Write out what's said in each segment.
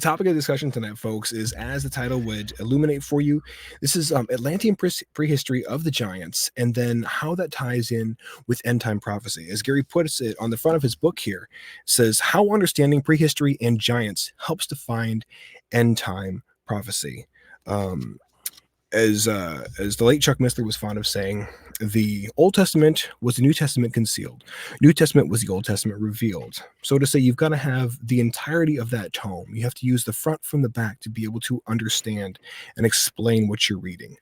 The topic of discussion tonight, folks, is as the title would illuminate for you. This is Atlantean prehistory of the giants, and then how that ties in with end time prophecy. As Gary puts it on the front of his book here, says how understanding prehistory and giants helps to find end time prophecy. Um, as the late Chuck Missler was fond of saying, the Old Testament was the New Testament concealed. New Testament was the Old Testament revealed. So to say, you've got to have the entirety of that tome. You have to use the front from the back to be able to understand and explain what you're reading.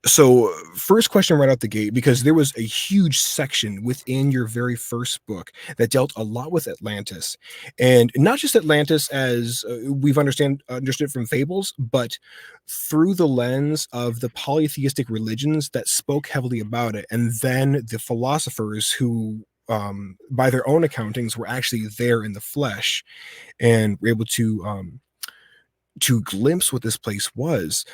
So first question right out the gate, because there was a huge section within your very first book that dealt a lot with Atlantis, and not just Atlantis as we've understood from fables, but through the lens of the polytheistic religions that spoke heavily about it, and then the philosophers who by their own accountings were actually there in the flesh and were able to glimpse what this place was.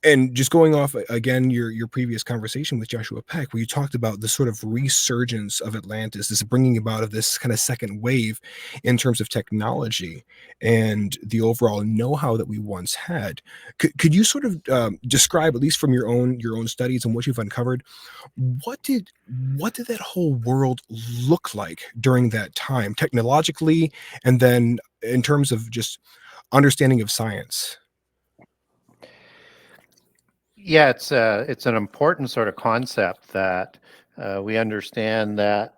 And just going off again your previous conversation with Joshua Peck, where you talked about the sort of resurgence of Atlantis, this bringing about of this kind of second wave in terms of technology and the overall know-how that we once had. Could you sort of describe, at least from your own studies and what you've uncovered, what did that whole world look like during that time, technologically, and then in terms of just understanding of science? Yeah, it's an important sort of concept that we understand that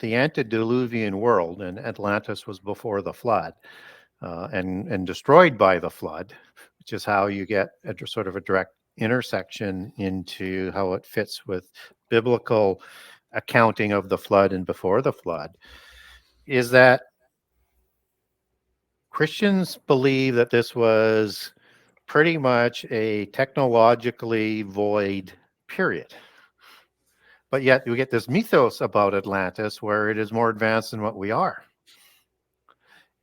the antediluvian world, and Atlantis was before the flood, and destroyed by the flood, which is how you get a sort of a direct intersection into how it fits with biblical accounting of the flood and before the flood, is that Christians believe that this was pretty much a technologically void period. But yet we get this mythos about Atlantis where it is more advanced than what we are.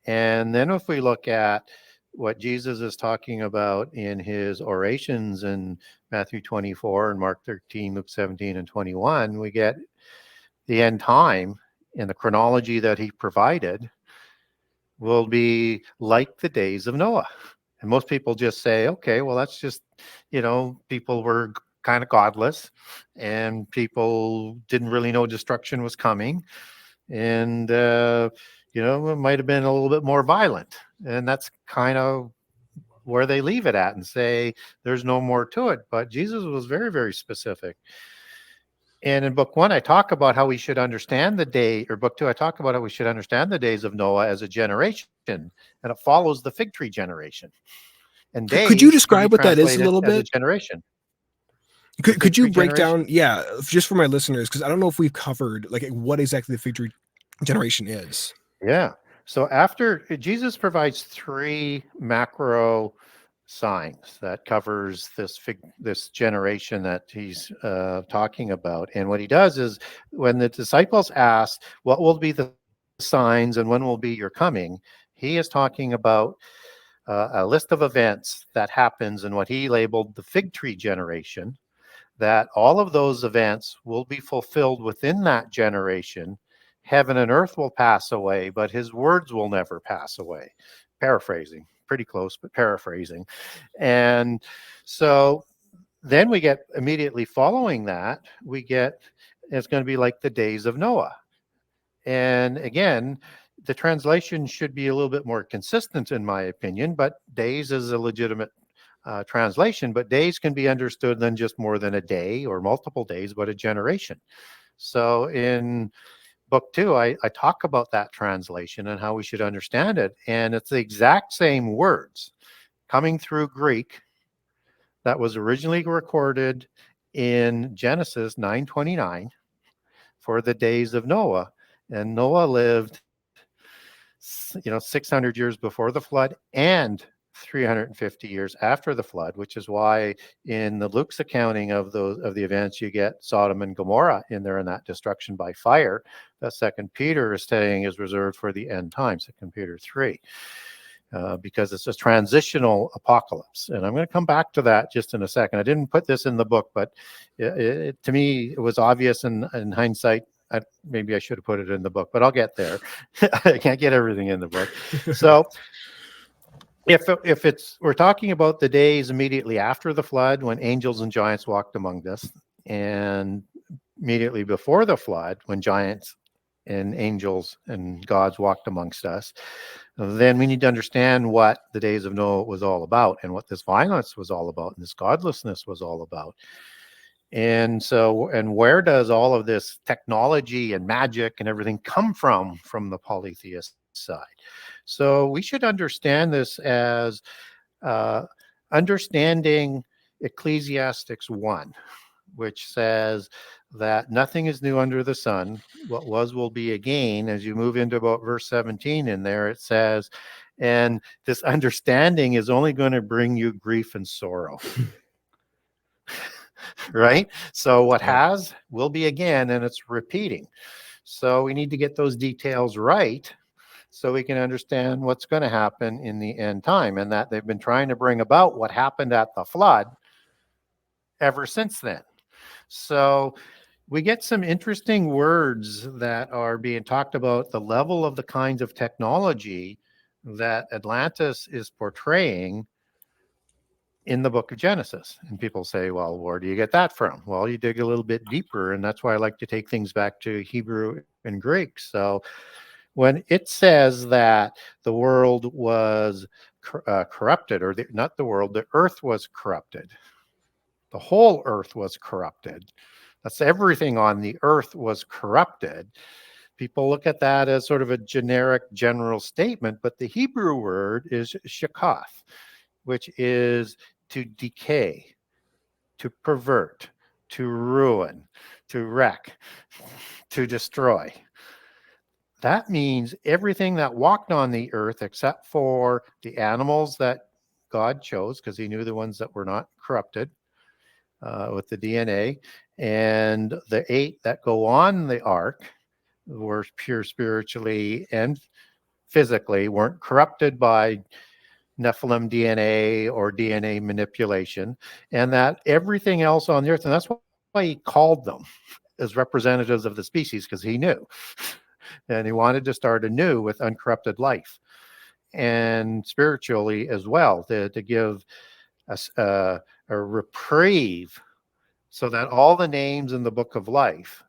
And then if we look at what Jesus is talking about in his orations in Matthew 24 and Mark 13, Luke 17 and 21, we get the end time in the chronology that he provided will be like the days of Noah. And most people just say, okay, well, that's just, people were kind of godless and people didn't really know destruction was coming. And, it might have been a little bit more violent. And that's kind of where they leave it at and say there's no more to it. But Jesus was very, very specific. And in book 1, I talk about how we should understand the day, or book 2, I talk about how we should understand the days of Noah as a generation, and it follows the fig tree generation. And days could you describe what that is a little bit? A generation. Could you break down, just for my listeners, because I don't know if we've covered like what exactly the fig tree generation is. Yeah. So after Jesus provides 3 macro signs that covers this generation that he's talking about. And what he does is when the disciples ask, what will be the signs and when will be your coming? He is talking about a list of events that happens in what he labeled the fig tree generation, that all of those events will be fulfilled within that generation. Heaven and earth will pass away, but his words will never pass away. Paraphrasing. Pretty close, but paraphrasing. And so then we get immediately following that, it's going to be like the days of Noah. And again, the translation should be a little bit more consistent in my opinion, but days is a legitimate translation, but days can be understood than just more than a day or multiple days, but a generation. So in book 2, I talk about that translation and how we should understand it. And it's the exact same words coming through Greek that was originally recorded in Genesis 9:29 for the days of Noah. And Noah lived, 600 years before the flood and 350 years after the flood, which is why in the Luke's accounting of the events, you get Sodom and Gomorrah in there in that destruction by fire. That Second Peter is saying is reserved for the end time, Second Peter 3, because it's a transitional apocalypse. And I'm going to come back to that just in a second. I didn't put this in the book, but to me, it was obvious in hindsight maybe I should have put it in the book, but I'll get there. I can't get everything in the book. So if it's we're talking about the days immediately after the flood when angels and giants walked among us, and immediately before the flood when giants and angels and gods walked amongst us, then we need to understand what the days of Noah was all about and what this violence was all about and this godlessness was all about. And so, and where does all of this technology and magic and everything come from the polytheist side? So we should understand this as uh, understanding Ecclesiastics 1, which says that nothing is new under the sun. What was will be again. As you move into about verse 17 in there, it says, and this understanding is only going to bring you grief and sorrow. Right? So what has will be again, and it's repeating. So we need to get those details right so we can understand what's going to happen in the end time, and that they've been trying to bring about what happened at the flood ever since then. So we get some interesting words that are being talked about, the level of the kinds of technology that Atlantis is portraying in the book of Genesis. And people say, well, where do you get that from? Well, you dig a little bit deeper, and that's why I like to take things back to Hebrew and Greek. So when it says that the world was corrupted, or not the world, the earth was corrupted, the whole earth was corrupted. That's everything on the earth was corrupted. People look at that as sort of a generic general statement, but the Hebrew word is shakath, which is to decay, to pervert, to ruin, to wreck, to destroy. That means everything that walked on the earth except for the animals that God chose, because he knew the ones that were not corrupted with the DNA, and the 8 that go on the ark were pure spiritually and physically, weren't corrupted by Nephilim DNA or DNA manipulation, and that everything else on the earth, and that's why he called them as representatives of the species, because he knew. And he wanted to start anew with uncorrupted life and spiritually as well, to give us a reprieve so that all the names in the book of life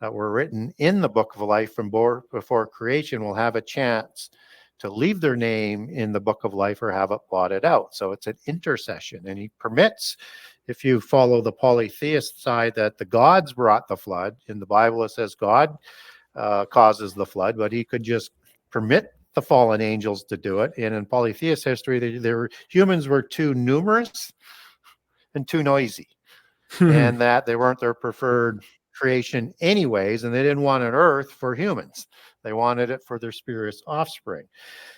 that were written in the book of life from before creation will have a chance to leave their name in the book of life or have it blotted out. So it's an intercession. And he permits, if you follow the polytheist side, that the gods brought the flood. In the Bible, it says God causes the flood, but he could just permit the fallen angels to do it. And in polytheist history, humans were too numerous and too noisy, and that they weren't their preferred creation anyways, and they didn't want an earth for humans. They wanted it for their spiritual offspring.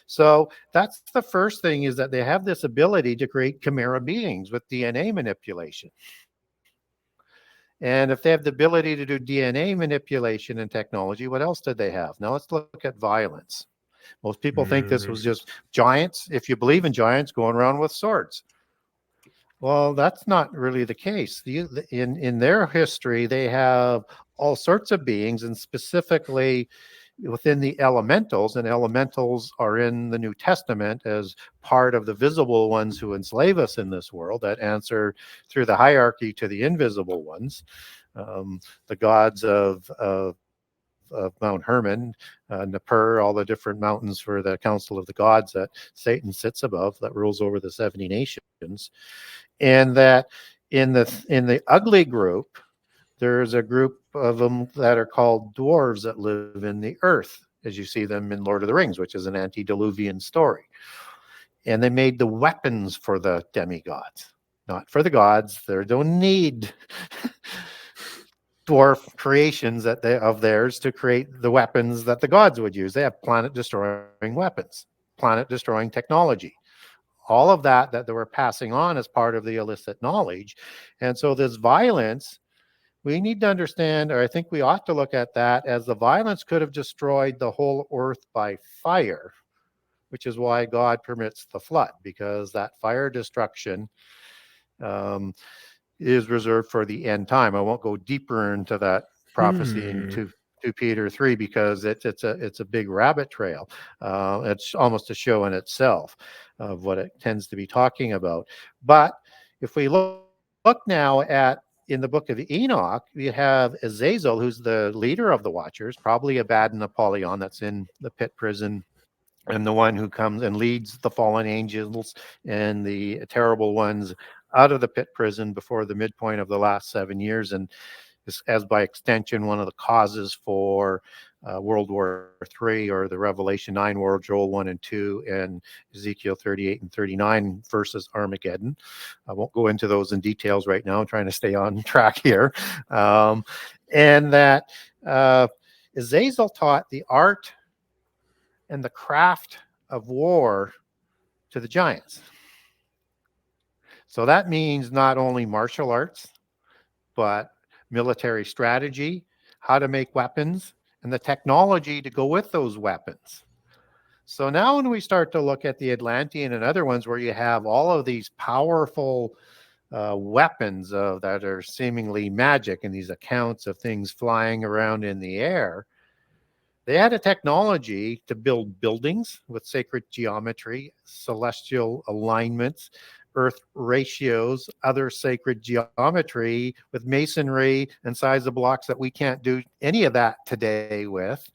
So that's the first thing, is that they have this ability to create chimera beings with DNA manipulation. And if they have the ability to do DNA manipulation and technology, what else did they have? Now let's look at violence. Most people think this was just giants, if you believe in giants, going around with swords. Well, that's not really the case. In their history, they have all sorts of beings, and specifically within the elementals, and elementals are in the New Testament as part of the visible ones who enslave us in this world, that answer through the hierarchy to the invisible ones, the gods of Mount Hermon, Nippur, all the different mountains for the council of the gods that Satan sits above, that rules over the 70 nations. And that in the ugly group, there's a group of them that are called dwarves that live in the earth, as you see them in Lord of the Rings, which is an antediluvian story. And they made the weapons for the demigods, not for the gods. They don't need dwarf creations of theirs to create the weapons that the gods would use. They have planet-destroying weapons, planet-destroying technology. All of that they were passing on as part of the illicit knowledge. And so this violence, we need to understand, or I think we ought to look at that as the violence could have destroyed the whole earth by fire, which is why God permits the flood, because that fire destruction is reserved for the end time. I won't go deeper into that prophecy in too 2 Peter 3 because it's a big rabbit trail. It's almost a show in itself of what it tends to be talking about. But if we look now at in the book of Enoch, we have Azazel, who's the leader of the Watchers, probably Abaddon Apollyon, that's in the pit prison, and the one who comes and leads the fallen angels and the terrible ones out of the pit prison before the midpoint of the last 7 years, and as by extension one of the causes for World War III or the Revelation 9 war, Joel 1 and 2, and Ezekiel 38 and 39 versus Armageddon. I won't go into those in details right now. I'm trying to stay on track here. And that Azazel taught the art and the craft of war to the giants. So that means not only martial arts, but military strategy, how to make weapons, and the technology to go with those weapons. So now when we start to look at the Atlantean and other ones where you have all of these powerful weapons that are seemingly magic and these accounts of things flying around in the air, they had a technology to build buildings with sacred geometry, celestial alignments, earth ratios, other sacred geometry with masonry and size of blocks that we can't do any of that today with.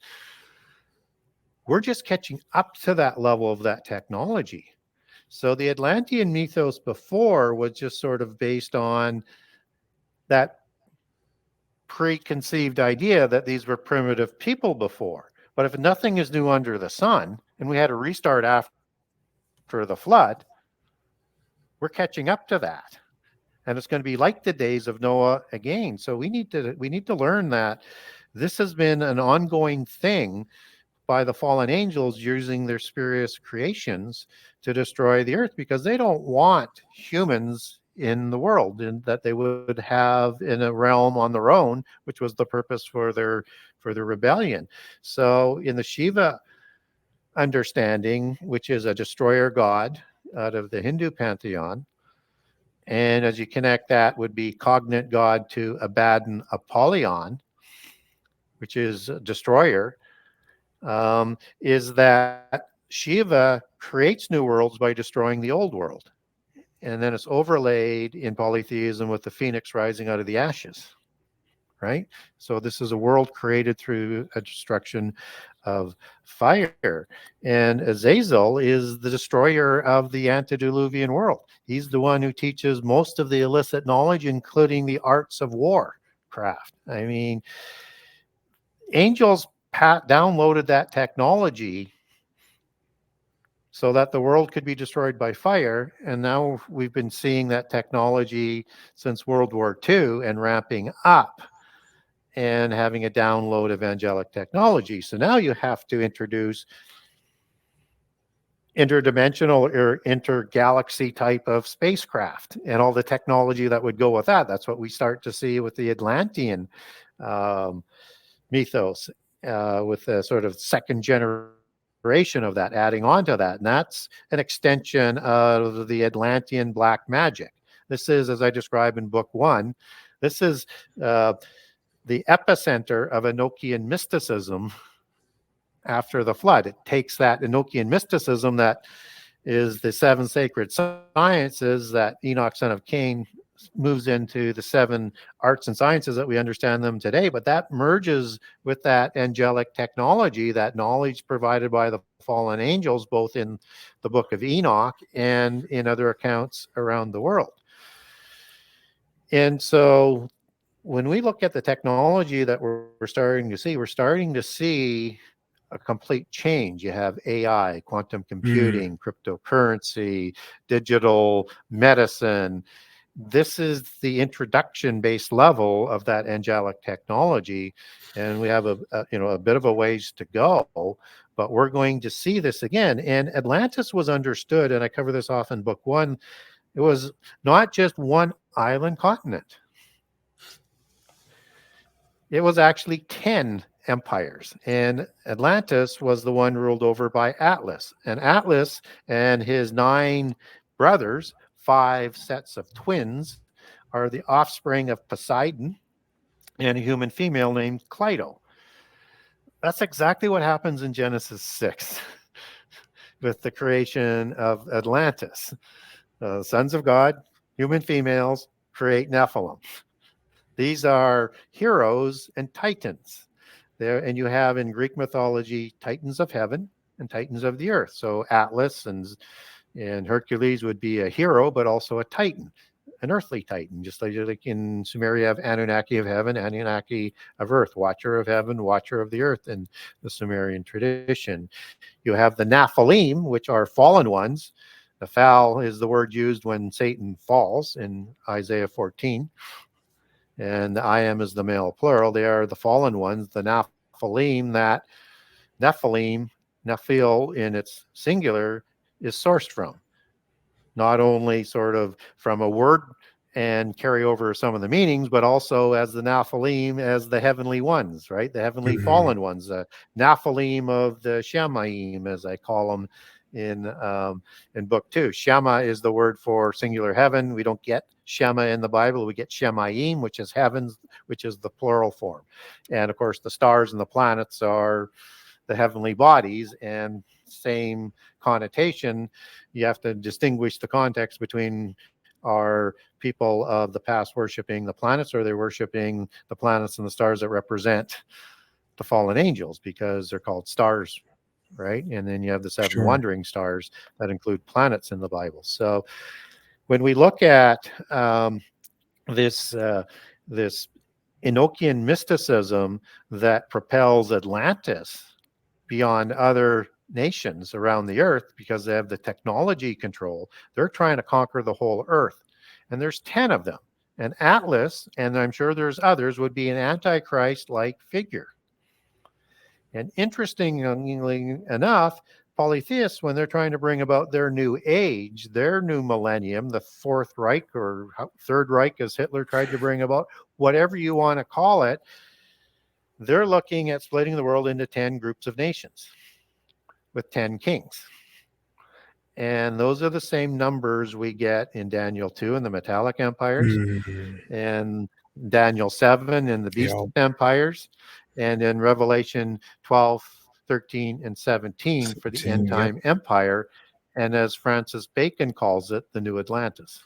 We're just catching up to that level of that technology. So the Atlantean mythos before was just sort of based on that preconceived idea that these were primitive people before. But if nothing is new under the sun, and we had a restart after the flood, we're catching up to that. And it's going to be like the days of Noah again. So we need to learn that this has been an ongoing thing by the fallen angels using their spurious creations to destroy the earth, because they don't want humans in the world, and that they would have in a realm on their own, which was the purpose for their rebellion. So in the Shiva understanding, which is a destroyer god out of the Hindu pantheon, and as you connect that would be cognate god to Abaddon Apollyon, which is a destroyer, is that Shiva creates new worlds by destroying the old world. And then it's overlaid in polytheism with the phoenix rising out of the ashes, right? So this is a world created through a destruction of fire. And Azazel is the destroyer of the antediluvian world. He's the one who teaches most of the illicit knowledge, including the arts of war craft. I mean, angels downloaded that technology so that the world could be destroyed by fire. And now we've been seeing that technology since World War II and ramping up and having a download of angelic technology. So now you have to introduce interdimensional or intergalaxy type of spacecraft and all the technology that would go with that. That's what we start to see with the Atlantean mythos, with the sort of second generation of that adding on to that. And that's an extension of the Atlantean black magic. This is, as I describe in book 1, this is the epicenter of Enochian mysticism after the flood. It takes that Enochian mysticism that is the 7 sacred sciences that Enoch, son of Cain, moves into the 7 arts and sciences that we understand them today, but that merges with that angelic technology, that knowledge provided by the fallen angels, both in the book of Enoch and in other accounts around the world. And so when we look at the technology that we're starting to see a complete change. You have AI, quantum computing, cryptocurrency, digital medicine. This is the introduction based level of that angelic technology, and we have a bit of a ways to go, but we're going to see this again. And Atlantis was understood, and I cover this off in book 1. It was not just one island continent. It was actually 10 empires, and Atlantis was the one ruled over by Atlas. And Atlas and his 9 brothers, 5 sets of twins, are the offspring of Poseidon and a human female named Cleito. That's exactly what happens in Genesis 6 with the creation of Atlantis. Sons of God, human females, create Nephilim. These are heroes and titans. There, and you have in Greek mythology titans of heaven and titans of the earth. So Atlas and Hercules would be a hero, but also a titan, an earthly titan, just like in Sumeria you have Anunnaki of heaven, Anunnaki of earth, watcher of heaven, watcher of the earth in the Sumerian tradition. You have the Nephilim, which are fallen ones. The foul is the word used when Satan falls in Isaiah 14. And the I am is the male plural. They are the fallen ones, the Nephilim. That Nephilim, Nephil in its singular, is sourced from. Not only sort of from a word and carry over some of the meanings, but also as the Nephilim, as the heavenly ones, right? The heavenly Mhm. fallen ones, the Nephilim of the Shemaim, as I call them in book 2. Shema is the word for singular heaven. We don't get Shema in the Bible. We get Shemaim, which is heavens, which is the plural form. And of course, the stars and the planets are the heavenly bodies, and same connotation. You have to distinguish the context between are people of the past worshiping the planets, or are they worshiping the planets and the stars that represent the fallen angels, because they're called stars, right? And then you have the 7 Sure. wandering stars that include planets in the Bible. So when we look at this this Enochian mysticism that propels Atlantis beyond other nations around the earth because they have the technology control. They're trying to conquer the whole earth. And there's 10 of them. And Atlas, and I'm sure there's others, would be an antichrist-like figure. And interestingly enough, polytheists, when they're trying to bring about their new age, their new millennium, the Fourth Reich or Third Reich, as Hitler tried to bring about, whatever you want to call it, they're looking at splitting the world into 10 groups of nations with 10 kings. And those are the same numbers we get in Daniel 2 in the metallic empires, Mhm. and Daniel 7 in the beast Yeah. empires, and in Revelation 12, 13, and 17 for the end 17, yep. time empire. And as Francis Bacon calls it, the new Atlantis.